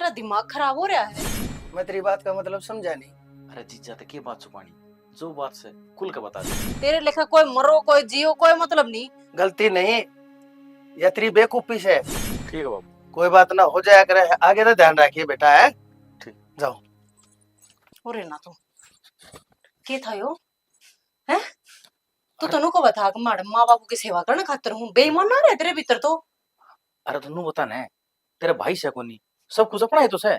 तेरा दिमाग खराब हो रहा है। मैं तेरी बात का मतलब समझा नहीं। अरे जीजा तो के बात छुपानी, जो बात से खुल के बता दे। तेरे लेखा कोई मरो कोई जियो कोई मतलब नहीं। गलती नहीं, या तेरी बेवकूफी से। ठीक है बाबू। कोई बात ना हो जाया करे, आगे तो ध्यान रखिए बेटा है। ठीक। जाओ। अरे ना तू के था यो हैं? तू तनु को बता कि मां बाबू की सेवा करने खातिर हूं, बेईमान ना रहे तेरे भीतर तो। अरे तन्नू बता ने, तेरे भाई से कोनी सब कुछ अपना है तो से।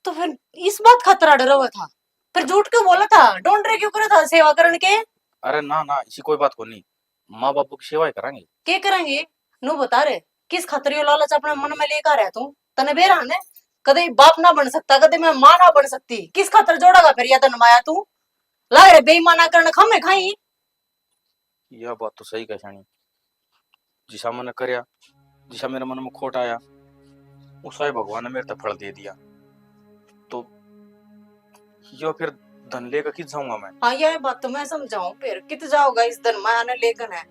तो फिर इस बात खातिर अड़ रहा था, फिर झूठ क्यों बोला था, ढूंढ रहे क्यों करे था सेवा करने के? अरे ना ना इसी कोई बात को नहीं, माँ बापू की सेवा ही करांगे। के करेंगे नु बता रे, किस खातिर यो लालच अपने मन में लेकर आया तू? तने बेरा ने कदे बाप ना बन सकता, कदे मैं मां ना बन सकती, किस खातिर जोड़ागा फिर या तन माया तू? लाग रे बेईमाना करने खामे खाई। यह बात तो सही कह, जिसा मैंने करया, जिसा मेरे मन में खोट आया, उसा ही भगवान ने मेरे तक फल दे दिया। तो यो फिर धन लेकर किस जाऊंगा मैं? हाँ यह बात तो मैं समझाऊं, फिर कित जाओगा इस धन माया ने लेकर है?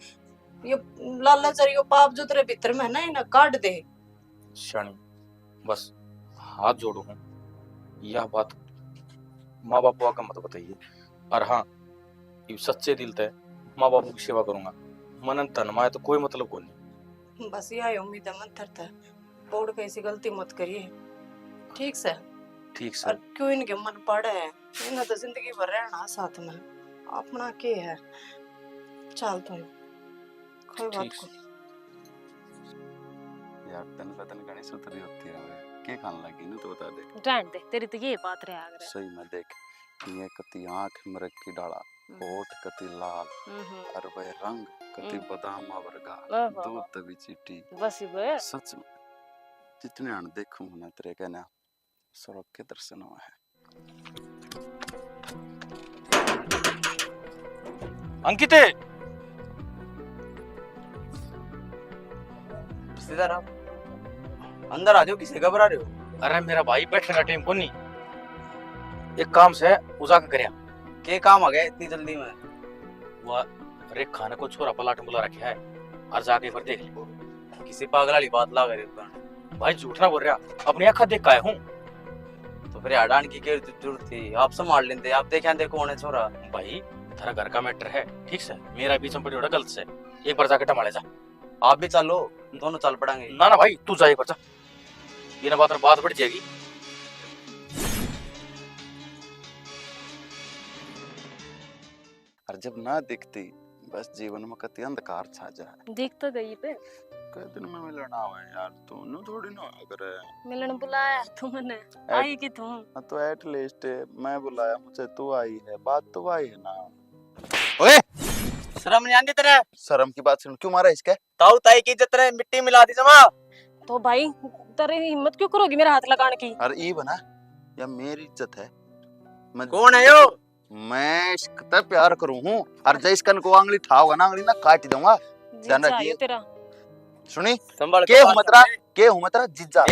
यो लालच और यो पाप जो तेरे भीतर में है ना, इन्हें काट दे। शानी बस हाथ जोड़ो हूँ, यह बात माँ बापू का मत बताइए। और हाँ, ये सच्चे दिल से माँ बापू की सेवा करूंगा, मन तन माया तो कोई मतलब को नहीं। बस यही उम्मीद है मन थरता, बोर्ड पे ऐसी गलती मत करिए, ठीक से? ठीक से। और क्यों इनके मन पड़े है, इन्हें तो जिंदगी भर रहना साथ में, अपना के है। चल तुम कोई बात ठीक को यार तन पतन गणेश उतरी होती है, के खान लगी ना तो बता दे। जान दे, तेरी तो ये बात रहा अगर। सही में देख, ये कति आंख मरक की डाला, होठ कति लाल, और वह रंग कति बादाम वर्गा, दूध तभी चिट्टी। बस ही बे। सच में जितने अण देखूं ना तेरे कहना स्वर्ग के दर्शन हुआ है। अंकिते, सीताराम अंदर आ जाओ, किसे घबरा रहे हो? अरे मेरा भाई बैठने का टाइम को नहीं, एक काम से उजागर करया। के काम आ गए इतनी जल्दी में? वह रेखा ने को छोरा पलाट बुला रखा है, और जाके एक बार देख ले। किसी पागल वाली बात ला रहे हो? भाई झूठ ना बोल रहा, अपनी आंखा देख का हूँ। तो फिर अडान की क्या जरूरत थी? आप संभाल लेते, आप देखे देखो कौन है छोरा। भाई तेरा घर का मैटर है, ठीक से मेरा बीच में पड़ी उड़ा गलत से, एक बार जाके टमाले जा। आप भी चलो, दोनों चल पड़ेंगे। ना ना भाई तू जा, एक बार जा, ये ना बात बढ़ जाएगी। और जब ना दिखती बस जीवन में कति अंधकार छा जाए। देख तो गई पे, कई दिन में मिलना हुआ है यार, तू नु थोड़ी ना अगर मिलन बुलाया तुमने, आई कि तुम? तो एटलीस्ट मैं बुलाया, मुझे तू आई है, बात तो आई है ना। ओए शर्म नहीं आती तेरे? शर्म की बात सुन, क्यों मारा इसके? ताऊ ताई की इज्जत रे मिट्टी मिला दी जमा। तो भाई तेरी हिम्मत क्यों करोगी मेरा हाथ लगाने की? और ई बना या मेरी इज्जत है? मैं कौन है यो? मैं इसका प्यार करूं हूं, और जय इसकन को आंगली ठाओगा ना, आंगली ना काट दूंगा। ध्यान जीजा रखिए। ये तेरा सुनी संभाल के हूं मतरा जीजा,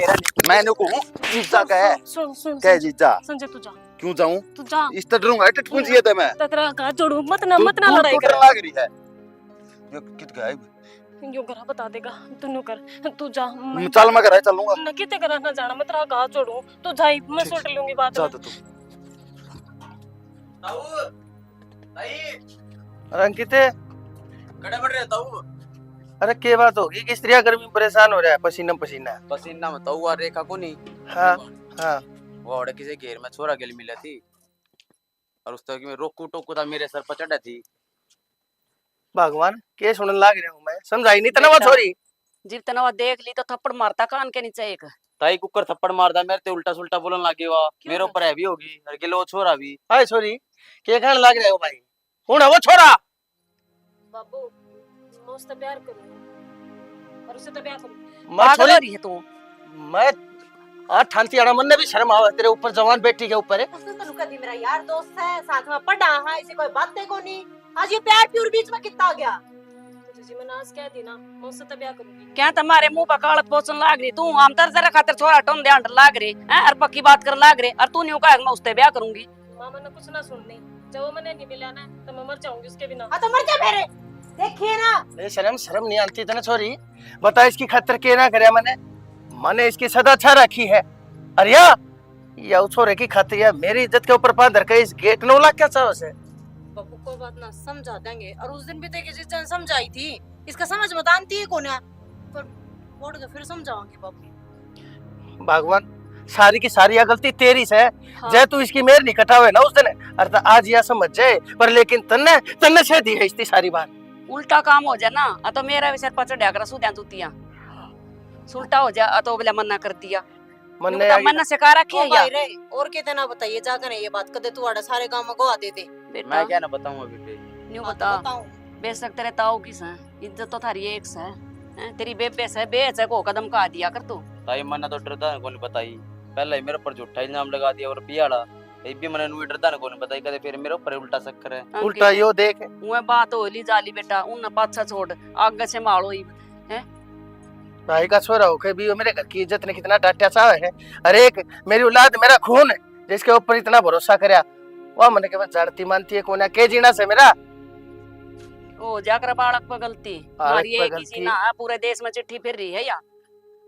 मैंने को हूं जीजा का है। सुन सुन कह जीजा, संजय तू जा, क्यों जाऊं? तू जा। इस तरह डरूंगा टटकुन जिए थे मैं। तेरा हाथ जोड़ू, मत ना तू लड़ाई कर। लाग रही है ये कित गया यूं करा बता देगा, तू कर, तू जा। चल मैं घर चलूंगा। न किते करा ना जाना, मैं तेरा हाथ जोड़ू, तू जाई, मैं सोच लूंगी बात जा में। तो तू। ताऊ ताई अरे अंकिते, कड़े बढ़ रहे ताऊ। अरे के बात होगी कि स्त्रियां गर्मी में परेशान हो रहा है, पसीना पसीना। पसीना में ताऊ आ रेखा को नहीं। हाँ हाँ। वो औड़े किसी घेर में छोरा के लिए मिला थी, और उस तक में रोकू टोकू था मेरे सर पर चढ़ा थी। भगवान के सुनने लाग रहा हूँ मैं, समझाई नहीं तना वो छोरी। जिब तनवा देख ली तो थप्पड़ मारता कान के नीचे एक। ताई कुकर थप्पड़ मारदा, मेरे ते उल्टा सुल्टा बोलन लागे वा, मेरे ऊपर हैवी होगी, और के लो छोरा भी। हाय छोरी, के कहने लाग रहे हो भाई? कौन है वो छोरा? बाबू मैं उससे प्यार करूंगी, और उससे तो प्यार करूंगी। मैं पागल हो छोरी, रही है तू? मैं आज ठानती आना, मन ने भी शर्म आवे तेरे ऊपर, जवान बेटी के ऊपर है। उसने तो कभी मेरा यार दोस्त है, साथ में पढ़ा है, इसे कोई बात देखो नहीं। आज ये प्यार प्यूर बीच में कितना आ गया? जी मैंने आज कह दी ना, मैं उससे तो प्यार करूंगी। क्या तुम्हारे मुंह पर कालत पोचन लाग रही? तू हम तर जरा खातर छोरा टोन ध्यान लाग रही है, और पक्की बात कर लाग रही, और तू नहीं कहा मैं उससे ब्याह करूंगी। मामा ने कुछ ना सुननी, जब वो मैंने नहीं मिला ना तो मैं मर जाऊंगी उसके बिना। हाँ तो मर जा मेरे, देखिए ना। ए शर्म नहीं आती तना छोरी, बता इसकी खतर के ना करे, मैंने इसकी सदा अच्छा रखी है, अरे या छोरे की खातिर या मेरी इज्जत के ऊपर पांव के इस गेट नो लाख क्या चाहो से। बाबू कोई बात ना, समझा देंगे। और उस दिन भी देखिए जिस दिन समझाई थी, इसका समझ मत आती है कोन्या, पर बोल के फिर समझाऊंगी बाबू। भगवान सारी की सारी या गलती तेरी से। हाँ। जय तू इसकी मेर नहीं कटावे ना उस दिन, अरे आज या समझ जाए, पर लेकिन तन्ने तन्ने से दी है इतनी सारी बात। उल्टा काम हो जाए ना, तो मेरा भी सिर पर चढ़ा कर सुद्या तुतिया उल्टा हो जाए, तो बोले मना कर दिया। मन नुकता मना से कहा रखी ओ है या भाई रे, और कितना बताइए जाकर ये बात कदे तू आड़ा सारे गांव में गवा देते। बेटा मैं क्या ना बताऊं अभी भी। न्यू हाँ, तो बता, बताऊं। बेशक तेरे ताऊ की से इज्जत तो थारी एक से हैं? तेरी बेबे से बेच है को कदम का दिया कर तू। ताई मना तो डरदा कौन बताई, पहले ही मेरे ऊपर झूठा इल्जाम लगा दिया और पियाड़ा ये भी मैंने नुई डरदा कौन बताई, कदे फिर मेरे ऊपर उल्टा शक्कर है। उल्टा यो देख उहे बात होली जाली बेटा, उन पाछा छोड़ आगे से मारो ही हैं। भाई का छोरा हो के भी वो मेरे घर की इज्जत ने कितना डांटा चाहे है। अरे एक मेरी औलाद मेरा खून है, जिसके ऊपर इतना भरोसा करया वो मन के बस जड़ती मानती है कोना के जीना से मेरा। ओ जाकर बालक पर गलती बालक हमारी पर एक ही गलती। सी ना है, पूरे देश में चिट्ठी फिर रही है या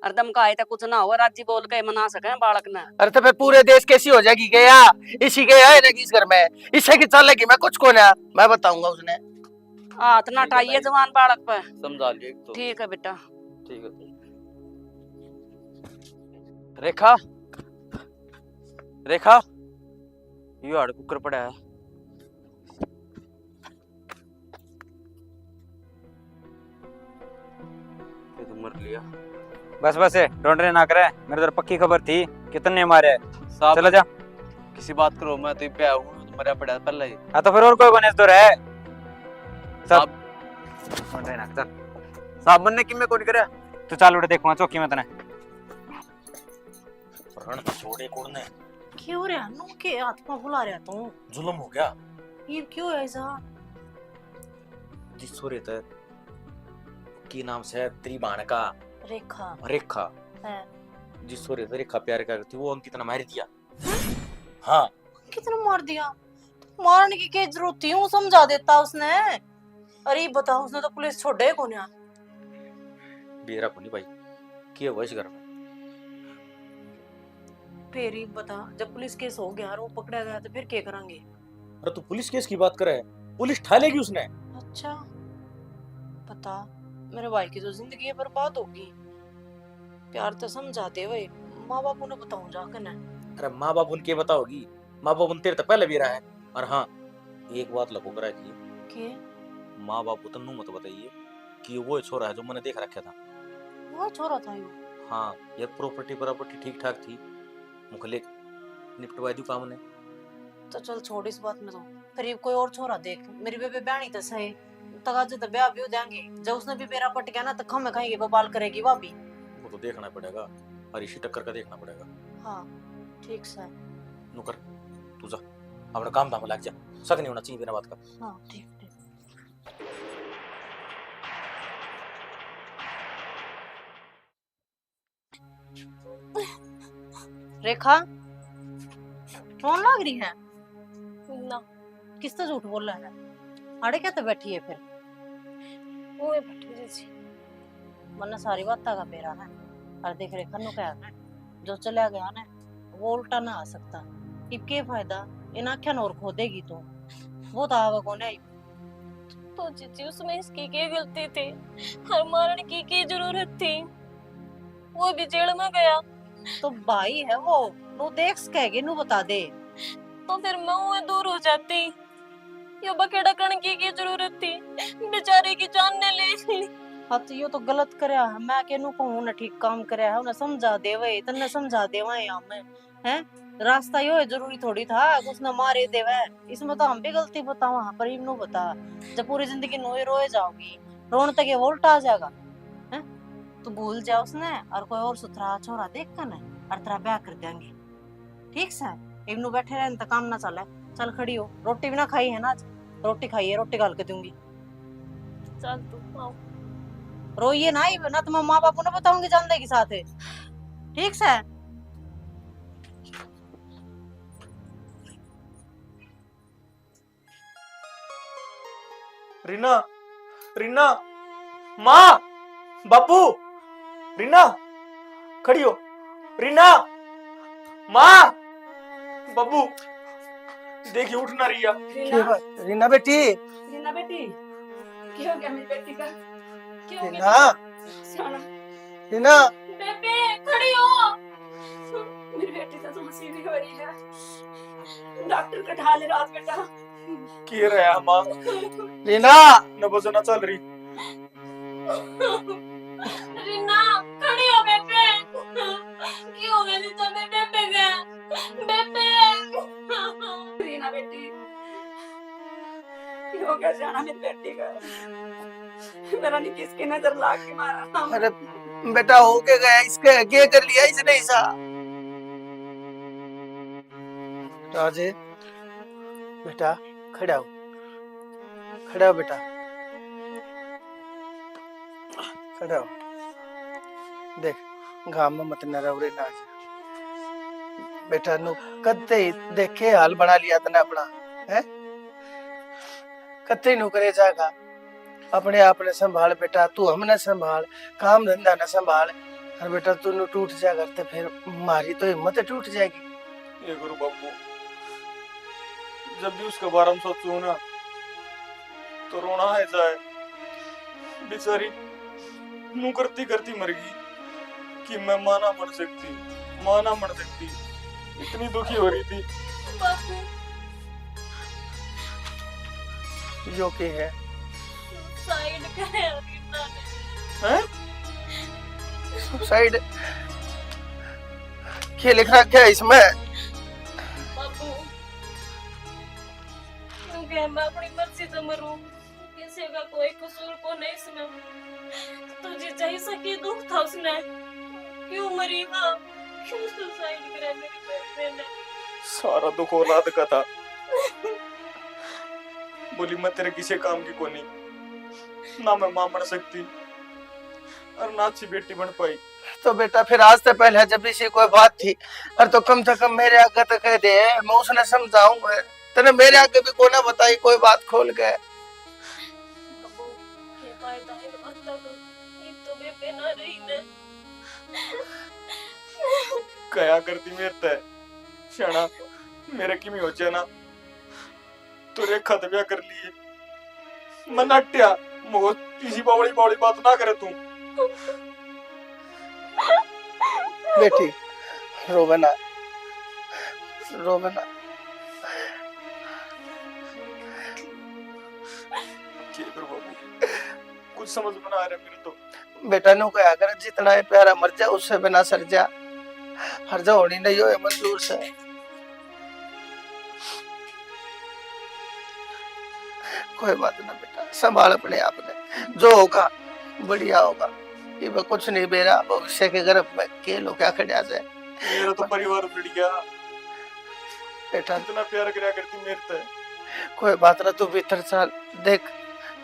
हरदम का है तो कुछ ना हो, राज्य बोल के मना सके बालक ने। अरे तो फिर पूरे देश कैसी हो जाएगी गया इसी के है इस घर में, इससे की चलेगी मैं कुछ को ना मैं बताऊंगा उसने। हाथ ना टाइए जवान बालक पे। समझा लिया एक तो। ठीक है बेटा। ठीक है। रेखा रेखा यो हाड़ कुकर पड़ा है। ये तो मर लिया। बस बस ढूंढने ना करे, मेरे तरफ पक्की खबर थी कितने मारे। साहब चला जा। किसी बात करो, मैं तो पे हूं, तो मरा पड़ा है पहले ही। हाँ तो फिर और कोई बने तो रहे सब ढूंढने ना चल। साहब मन ने कि मैं कौन करया तू चाल उठे देखूंगा चौकी में तने। रण छोड़े कोड़ने क्यों रे अनु के हाथ में बुला रहा तू? जुल्म हो गया। ये क्यों है ऐसा? जिस छोरे ते की नाम से त्रिबाण का रेखा रेखा है। जिस छोरे से रेखा प्यार करती वो अंकित ने मार दिया। हाँ कितना मार दिया? मारने की क्या जरूरत थी? यूं समझा देता उसने। अरे बताओ, उसने तो पुलिस छोड़े कौन है? बेरा को नहीं भाई के वैश घर में फिर ही बता, जब पुलिस केस हो गया और वो पकड़ा गया तो फिर क्या करेंगे? अरे तू पुलिस केस की बात करे, पुलिस ठा लेगी उसने। अच्छा पता, मेरे भाई की तो जिंदगी बर्बाद होगी। प्यार तो समझाते हुए माँ बाप उन्हें बताऊं जाकर ना। अरे माँ बाप उनके बताओगी, माँ बाप उन तेरे तो पहले भी रहा है। और हाँ एक बात लगो करा की माँ बाप उतना मत बताइए कि वो छोरा है जो मैंने देख रखा था। वो छोरा था यो। हाँ ये प्रॉपर्टी ठीक ठाक थी, मुखले निपटवा दी काम ने। तो चल छोड़ इस बात में, तो फिर ये कोई और छोरा देख। मेरी बेबे ब्याणी तो सही तगाजे तो ब्याह भी देंगे। जब उसने भी बेरा पट गया ना तो खम खाएंगे, बबाल करेगी भाभी। वो तो देखना पड़ेगा और इसी टक्कर का देखना पड़ेगा। हाँ ठीक से। नुकर तू जा अपना काम धाम लग जा, शक नहीं होना चाहिए बिना बात का। हाँ ठीक ठीक। रेखा रोन लग रही है ना किस तो झूठ बोल रहा है? आड़े क्या तो बैठी है फिर? वो है बैठी जी। वरना सारी बात का बेरा है। और देख रेखा नु क्या है, जो चला गया ना वो उल्टा ना आ सकता। इब के फायदा, इन आख्या और खो देगी तो वो तो आवा कौन है? तो जीजी उसमें इसकी क्या गलती थी? हर मारने की जरूरत थी? वो भी जेल में गया तो भाई है वो, नु देख सकेगी नु बता दे। तो फिर मैं वो दूर हो जाती। ये बकेड़ा करने की जरूरत थी? बेचारे की जान ने ले ली। हाँ तो ये तो गलत करया है। मैं के नु कहूं ना ठीक काम करया है, उन्हें समझा देवे, तन्ने समझा देवा है हम हैं। रास्ता यो है, जरूरी थोड़ी था उसने मारे देवे। इसमें तो हम भी गलती बताओ, वहां पर इन्हों बता। जब पूरी जिंदगी नोए रोए जाओगी, रोन तक ये वोल्ट आ जाएगा हैं? तू भूल जा उसने और कोई और सुथरा छोरा देख कर ना और तेरा ब्याह कर देंगे। ठीक से इन्हों बैठे रहने तक काम ना चले। चल खड़ी हो, रोटी भी ना खाई है ना आज? रोटी खाइए, रोटी गाल के दूंगी। चल तू आओ। रोइए ना ही ना, तो मैं माँ बाप को ना बताऊंगी जान देगी साथ। ठीक से रीना रीना माँ बापू रीना खड़ी हो। रीना माँ बब्बू देखिए उठ ना रिया। रीना बेटी, रीना बेटी, क्या हो गया मेरी बेटी का? क्या हो रीना, गया शाना? रीना, बेबे खड़ी हो। मेरी बेटी तो तुमसे भी हो रही है। डॉक्टर का ढाल रात बेटा। की रहा माँ रीना, न बजना चल रही। रीना खड़ी हो बेबे। क्यों हो गया तो बेबे गया बेबे। रीना बेटी, क्या हो गया शाना मेरी बेटी का? मेरा नहीं किसकी नजर लाग के मारा। अरे बेटा हो के गया, इसके क्या कर लिया इसने ऐसा? राजे बेटा खड़ा हो, खड़ा हो बेटा, खड़ा हो। देख घाम में मत न रहो रे नाज बेटा, नु कत्ते देखे हाल बना लिया तने अपना है, कत्ते नु करे जागा। अपने आप ने संभाल बेटा, तू हमने संभाल, काम धंधा न संभाल। और बेटा तू नु टूट जा करते फिर मारी तो हिम्मत टूट जाएगी। ये गुरु बाबू जब भी उसके बारे में सोचूं ना तो रोना है जाए। बेचारी नू करती करती मर गई कि मैं मां ना बन सकती, मां ना बन सकती, इतनी दुखी हो रही थी। बापू जो कि है साइड करे रीना ने। हैं? सुसाइड क्या लिख रखा है इसमें? बापू क्योंकि मैं अपनी मर्जी से मरूं, किसी का कोई कसूर को नहीं इसमें। तुझे जैसा कि दुख था उसने, क्यों मरी ना, क्यों सुसाइड करे मेरी बेटे ने। सारा दुख औलाद का था। बोली मैं तेरे किसी काम की को नहीं, ना मैं मां बन सकती और ना अच्छी बेटी बन पाई। तो बेटा फिर आज से पहले जब इसी कोई बात थी और तो कम से कम मेरे आगे तो कह दे, मैं उसने समझाऊंगा। तने मेरे आगे भी कोई ना बताई कोई बात खोल के। बापू ये फायदा है मतलब ये तो बेबे ना रही ने। कया करती मेरे ते शाना मेरे की में हो जाए ना तो रेखा तो ब्याह कर लिए। मैं नट्या मुझे किसी बावड़ी बावड़ी बात ना करे तू। बेटी रोवे ना, रोवे ना। कुछ समझ में ना आ रहा मेरे तो। बेटा नु कहा कर जितना है प्यारा मर जा उससे बिना सर जा, हर जा होनी नहीं हो मंजूर से। कोई बात ना बेटा, संभाल अपने आप ने, जो होगा बढ़िया होगा। ये कुछ नहीं बेरा भविष्य के गर्भ में के लो क्या खड़ा जाए। मेरा तो परिवार उड़ गया, बेटा इतना प्यार करया करती मेरे ते। कोई बात ना, तू भीतर चल, देख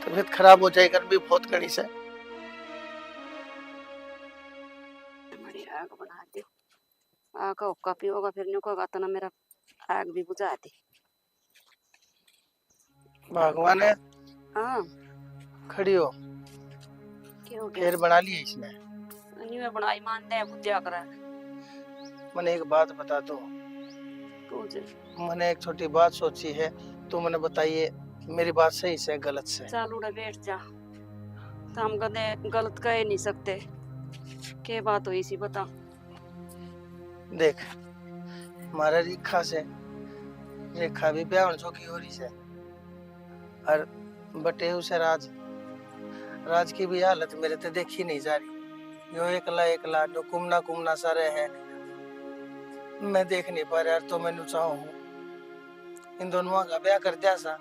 तबीयत खराब हो जाएगी, गर्मी बहुत कड़ी से। हमारी आग बना दे, आग का हुक्का पियोगा फिर न्यू का तना मेरा आग भी बुझा दे। भगवान है हाँ खड़ी हो, क्या हो गया? फिर बना लिया इसने। न्यू में बनाई मान दे बुझा कर। मैंने एक बात बता दो, तुझे मैंने एक छोटी बात सोची है, तो मैंने बताइए मेरी बात सही से गलत से। चल उड़े बैठ जा, तो हम कदे गलत कह नहीं सकते। क्या बात हुई सी बता। देख हमारा रेखा से, रेखा भी ब्याह की हो रही है और बटे उसे राज, राज की भी हालत मेरे ते देखी नहीं जा रही। यो एकला एकला जो कुमना कुमना सा रहे हैं, मैं देख नहीं पा रहा यार। तो मैं चाहूँ इन दोनों का ब्याह कर दिया सा,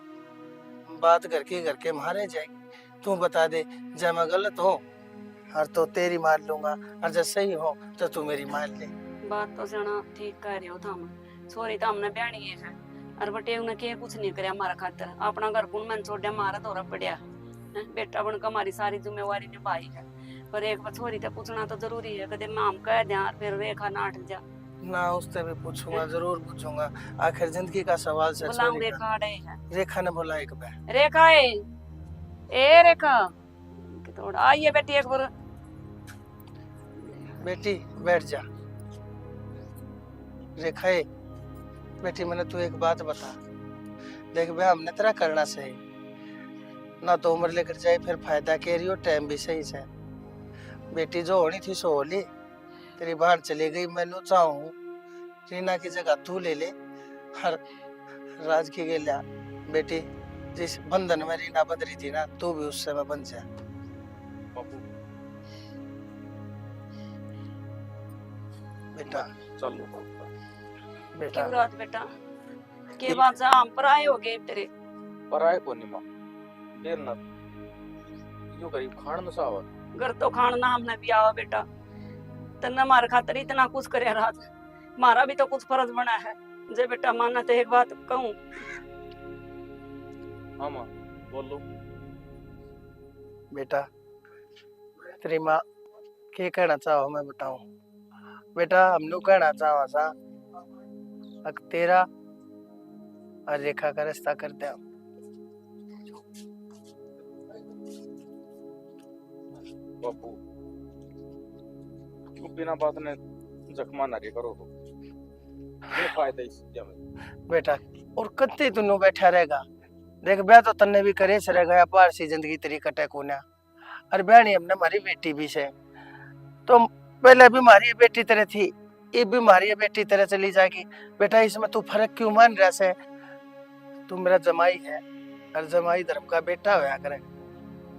बात करके मारे जाएगी। तू बता दे जब मैं गलत हो और तो तेरी मान लूंगा, और जब सही हो तो तू मेरी मान ले। बात तो जाना ठीक कह रहे हो थाम। सॉरी तो हमने ब्याणी है और बटे उन्हें के कुछ नहीं करे हमारा खातर। अपना घर कुन मन छोड़ मारा तोरा पड़िया है, बेटा बन का हमारी सारी जिम्मेवारी निभाई है। पर एक बार छोरी तो पूछना तो जरूरी है, कदे मैं हम कह दिया फिर रेखा ना हट जा ना। उससे भी पूछूंगा, जरूर पूछूंगा, आखिर जिंदगी का सवाल से। बुलाऊं रेखा अड़े है। रेखा ने बोला एक बार, रेखा है ए रेखा थोड़ा आइए बेटी एक बार। बेटी बैठ जा। रेखा है बेटी, मैंने तू एक बात बता। देख बे, हमने तेरा करना सही ना, तो उम्र लेकर जाए फिर फायदा के रही हो, टाइम भी सही से। बेटी जो होनी थी सो हो ली, तेरी बाहर चली गई। मैं चाहूँ रीना की जगह तू ले ले। हर राज की गेल्या बेटी, जिस बंधन में रीना बंध रही थी ना, तू भी उस समय बन जा। बापू बेटा चलो बेटा क्यों रात बेटा के बात से हम पर आए हो गए तेरे पर आए को नहीं माँ, देर ना यो करीब खान न सावा। घर तो खाना हमने भी आवा बेटा, तन्ने मार खातर इतना कुछ करे रात, मारा भी तो कुछ फर्ज बना है। जे बेटा माना तो एक बात कहूँ, हाँ माँ बोलो। बेटा तेरी माँ के कहना चाहो मैं बताऊं। बेटा हमने कहना चाहो सा अग तेरा और रेखा का रिश्ता कर दे। बापू क्यों बिना बात ने जख्मा नारी करो तो ये फायदा इस में। बेटा और कत्ते तुनु बैठा रहेगा। देख ब्याह तो तन्ने भी करे से रह गया, पार सी जिंदगी तेरी कटे कोना। और बहनी हमने हमारी बेटी भी से, तो पहले भी हमारी बेटी तरह थी, ये भी हमारी बेटी तरह चली जाएगी। बेटा इसमें तू फर्क क्यों मान रहा से? तू मेरा जमाई है और जमाई धर्म का बेटा होया करे,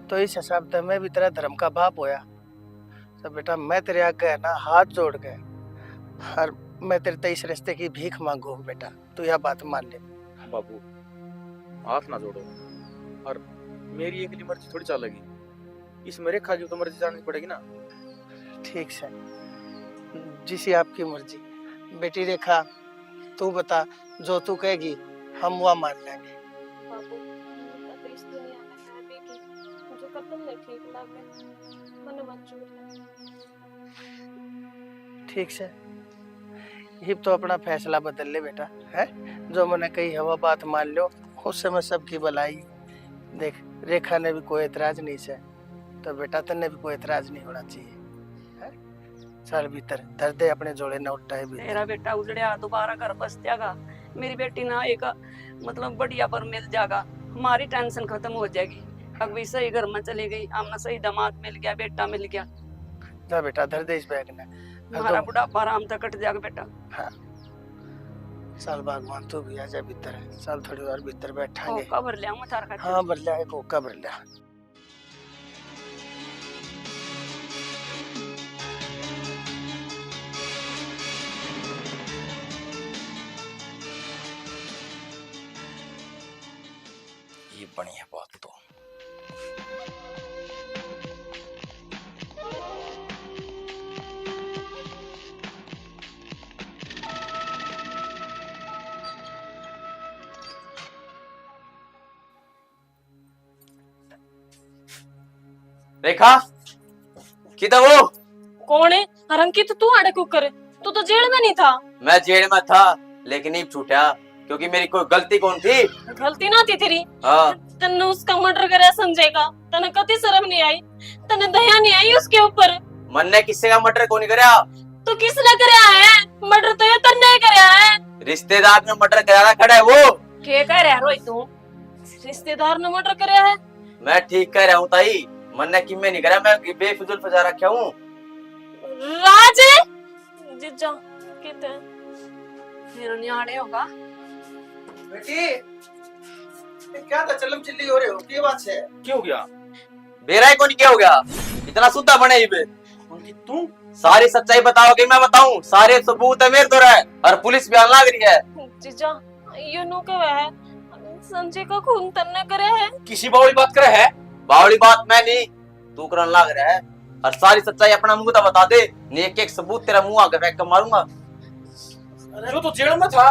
तो इस हिसाब से मैं भी तेरा धर्म का बाप होया। तो बेटा मैं तेरे आगे ना हाथ जोड़ के और मैं तेरे ते इस रिश्ते की भीख मांगू बेटा, तू यह बात मान ले। बाबू हाथ ना जोड़ो, और मेरी अकेली मर्जी थोड़ी चलेगी, इसमें रेखा की तो मर्जी जाननी पड़ेगी ना। ठीक है, जिसी आपकी मर्जी। बेटी रेखा तू बता, जो तू कहेगी हम वह मान लेंगे। बाबू मैं तो इस दुनिया में है भी की मुझे कतई नहीं ठीक लगे, मन मंजूर है। ठीक है, ये तो अपना फैसला बदल ले बेटा, है जो मैंने कही है वह बात मान लो, उस समय सबकी भलाई। देख रेखा ने भी कोई एतराज नहीं से, तो बेटा तेने भी कोई एतराज नहीं होना चाहिए। है चल भीतर धर दे अपने जोड़े न उठाए भी। तेरा बेटा उजड़िया दोबारा घर बस जाएगा, मेरी बेटी ना एक मतलब बढ़िया पर मिल जाएगा, हमारी टेंशन खत्म हो जाएगी। अब भी सही घर में चली गई, हमने सही दामाद मिल गया, बेटा मिल गया, जा बेटा धर दे इस बैग ने। हमारा बुढ़ापा आराम तक कट जाएगा बेटा। हाँ चल भगवान तू भी आजा भीतर, चल थोड़ी और भीतर बैठांगे। कबर ले आऊं थार खातिर। हाँ भर लिया एक ओका भर लिया। ये बढ़िया बात तो रेखा किधर वो? कौन है? और अंकित तू आड़े कुकर, तू तो जेल में नहीं था। मैं जेल में था लेकिन नहीं छूटा, क्योंकि मेरी कोई गलती कौन थी? गलती ना थी तेरी। हाँ तन्ने उसका मर्डर करे संजय का, तन्ने कति शर्म नहीं आई, तन्ने दया नहीं आई उसके ऊपर। मन ने किससे का मर्डर कौन कराया? तो किसने कराया है मर्डर? तो ये तन्ने कराया है। रिश्तेदार ने मर्डर कराया खड़ा है वो। के कह रहा है रोई तू? रिश्तेदार ने मर्डर कराया है? मैं ठीक कह रहा हूँ ताई, मन ने किम में नहीं करा, मैं बेफिजूल फजा रखा हूँ। राज जिज्जा किते मेरा न्याणे होगा। बेटी ये क्या था चलम चिल्ली हो रहे हो, क्या बात है? क्यों गया? बेरा कौन क्या हो गया? इतना सुद्धा बने ही बे। अंकित तू सारी सच्चाई बताओगे? मैं बताऊं? सारे सबूत है मेरे तो रहे, और पुलिस बयान लाग रही है। जिज्जा ये नो के है संजय का खून तन्ने करे है। किसी बावली बात करे है? बावली बात मैं नहीं, तू करन लाग रहा है, और सारी सच्चाई अपना मुंह तो बता दे, नहीं एक एक सबूत तेरा मुंह आगे फेंक कर मारूंगा। जो तो जेल में था।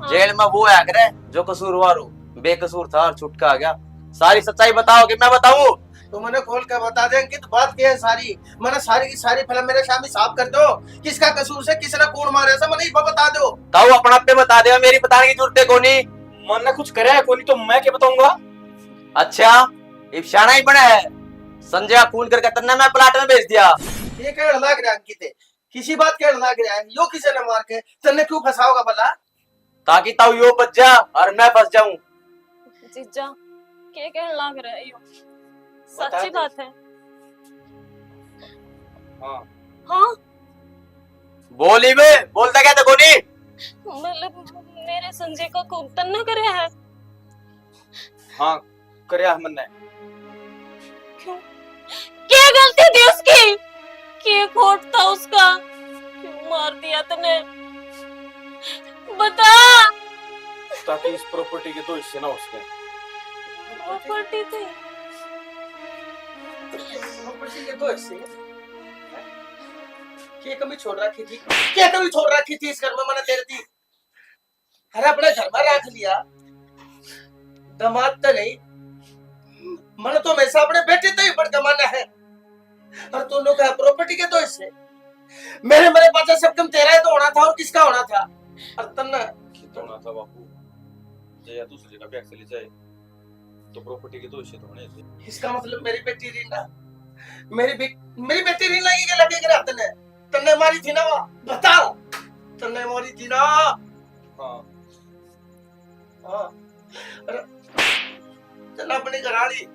जेल में वो है करे जो कसूरवार हो, बेकसूर था और छुटका आ गया। सारी सच्चाई बताओगे? मैं बताऊं? तो मैंने खोल कर बता दे कि बात क्या है सारी। मैंने सारी की सारी फिल्म मेरे सामने साफ कर दो, किसका कसूर से किसने कौन मारे से मैंने बता दो। ताऊ अपना पे बता दे, मेरी बताने की जरूरत है कोनी। मन ने कुछ करे है कोनी तो मैं क्या बताऊंगा? अच्छा इफ्शाना ही बना है, संजय खून करके तन्ने मैं प्लाट में भेज दिया। ये कह लग रहा अंकित है किसी बात के लग रहा है यो किसे ने मार के तन्ने क्यों फंसाओगा भला? ताकि ताऊ यो बच जा और मैं फंस जाऊं। जीजा क्या कहने लग रहा है यो? बता सच्ची दे। बात है। हाँ हाँ बोली में बोलता क्या था कोनी? मतलब मेरे संजय का खूब तन्ना करे है। हाँ करया हमने। क्यों? क्या गलती थी उसकी? क्या खोट था उसका? क्यों मार दिया तूने? बता। ताकि इस प्रॉपर्टी के तो हिस्से ना उसके। प्रॉपर्टी थी। प्रॉपर्टी के तो हिस्से क्या कमी छोड़ रखी थी? क्या कमी छोड़ रखी थी इस घर में? मैंने तेरे थी अरे अपने घर में रख लिया दामाद तो नहीं, मैंने तो हमेशा अपने बेटे तो ही बड़ कमाना है और तू लोग प्रॉपर्टी के तो हिस्से मेरे पास सब कम तेरा ही तो होना था और किसका होना था? और तन्ना होना था बापू, जया दूसरे का ब्याह चली जाए तो प्रॉपर्टी के तो हिस्से तो होने चाहिए। इसका मतलब मेरी बेटी रीना मेरी बेटी रीना की लगे के रहते ने तन्ने मारी थी ना? वो बता तन्ने मारी थी ना? हाँ हाँ अरे तना अपनी घराड़ी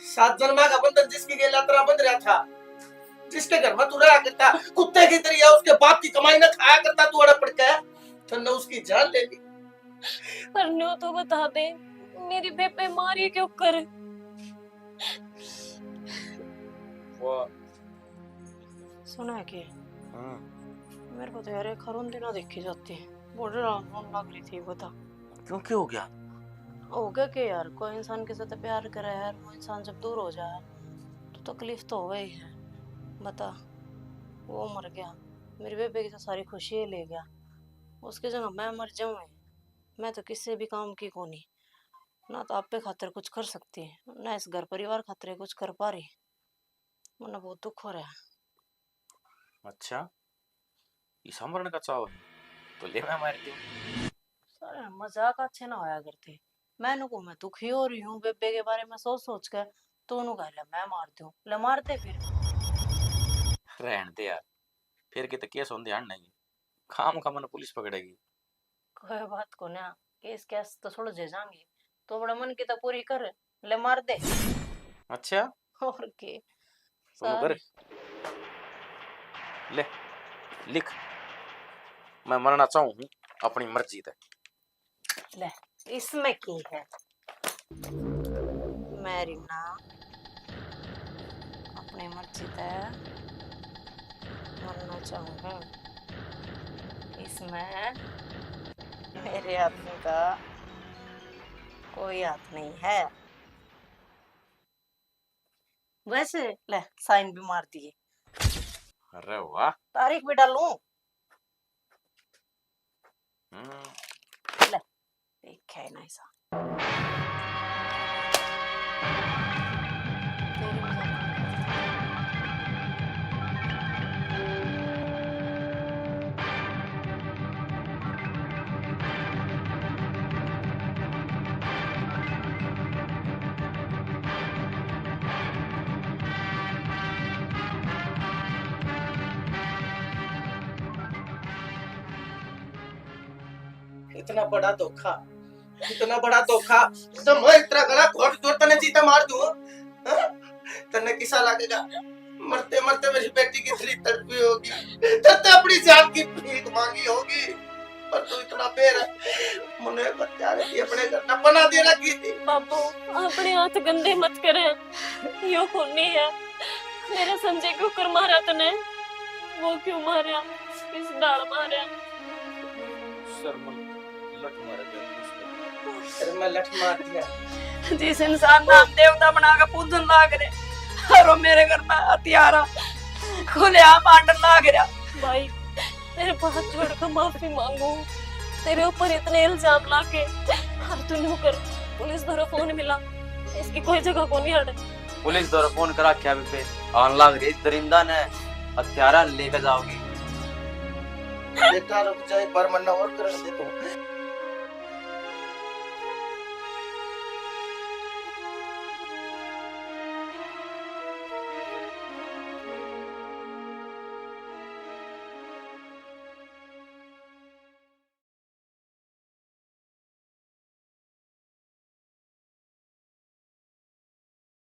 7 जन्मा का बंधन जिसकी गेला तरह बंध रहा था, जिसके घर में तू रहा करता कुत्ते की तरह उसके बाप की कमाई न खाया करता तू अड़प पड़ के तन्ने उसकी जान ले ली। पर न्यू तो बता दे मेरी बेबे मारी क्यों कर? वो सुना है कि हाँ मेरे को तो यार एक हरून दिन देखी जाती है, बोल रहा लग रही थी। बता क्यों क्या हो गया? हो गया कि यार कोई इंसान के साथ प्यार करे यार, वो इंसान जब दूर हो जाए तो तकलीफ तो हो ही है। बता वो मर गया, मेरे बेबे की तो सारी खुशी ले गया, उसके जगह मैं मर जाऊं। मैं तो किसी भी काम की को नहीं, ना तो आप पे खातिर कुछ कर सकती है ना इस घर परिवार खातिर कुछ कर पा रही, वरना बहुत दुख हो रहा है। अच्छा ईसा मरण का चाव है तो ले मैं मारती हूँ। सारे मजाक अच्छे ना होया करते। मैंने को मैं दुखी हो रही हूँ बेबे के बारे में सोच सोच कर, तो उन्होंने कहा मैं मार दूं, ले मारते फिर। रहने दे यार, फिर के तो केस होने ध्यान नहीं, खाम खा मन पुलिस पकड़ेगी। कोई बात को ना, केस केस तो छोड़ जे जाएंगे, तो बड़ा मन की तो पूरी कर, ले मार दे। अच्छा और के सुनो कर ले लिख, मैं मरना चाहूँ अपनी मर्जी से। ले इसमें की है मेरी ना अपनी मर्जी से मरना चाहूँ, इसमें मेरे आदमी का कोई हाथ नहीं है। वैसे ले साइन भी मार दिए, अरे वाह। तारीख भी डालूं? ले एक है ना ऐसा तेरी इतना बड़ा धोखा, इतना बड़ा धोखा तो मैं इतना गला घोट जोड़ तने जीता मार दूं। हाँ? तने किसा लगेगा? मरते मरते मेरी बेटी की दिली तड़पी होगी, तब अपनी जान की भीख मांगी होगी, पर तू इतना बेर मने बच्चा रे अपने घर ना बना दे रखी थी। बाबू अपने हाथ गंदे मत करे, यो खूनी है। मेरे संजय को कर मारा तूने? वो क्यों मारा? किस डाल मारा? सर मन लट मार दिया अरे मैं लठ मार दिया। जिस इंसान नाम देवता बना के पूजन लाग रहे और वो मेरे घर में हथियारा खुले आम आंडन लाग रहा। भाई तेरे पास छोड़ कर माफी मांगू, तेरे ऊपर इतने इल्जाम लाके अब तू न्यू कर। पुलिस द्वारा फोन मिला, इसकी कोई जगह को नहीं हटे। पुलिस द्वारा फोन करा क्या पे आन लाग रही दरिंदा ने हथियारा लेकर जाओगी। बेटा रुक जा, एक बार मन्ना और कर दे तो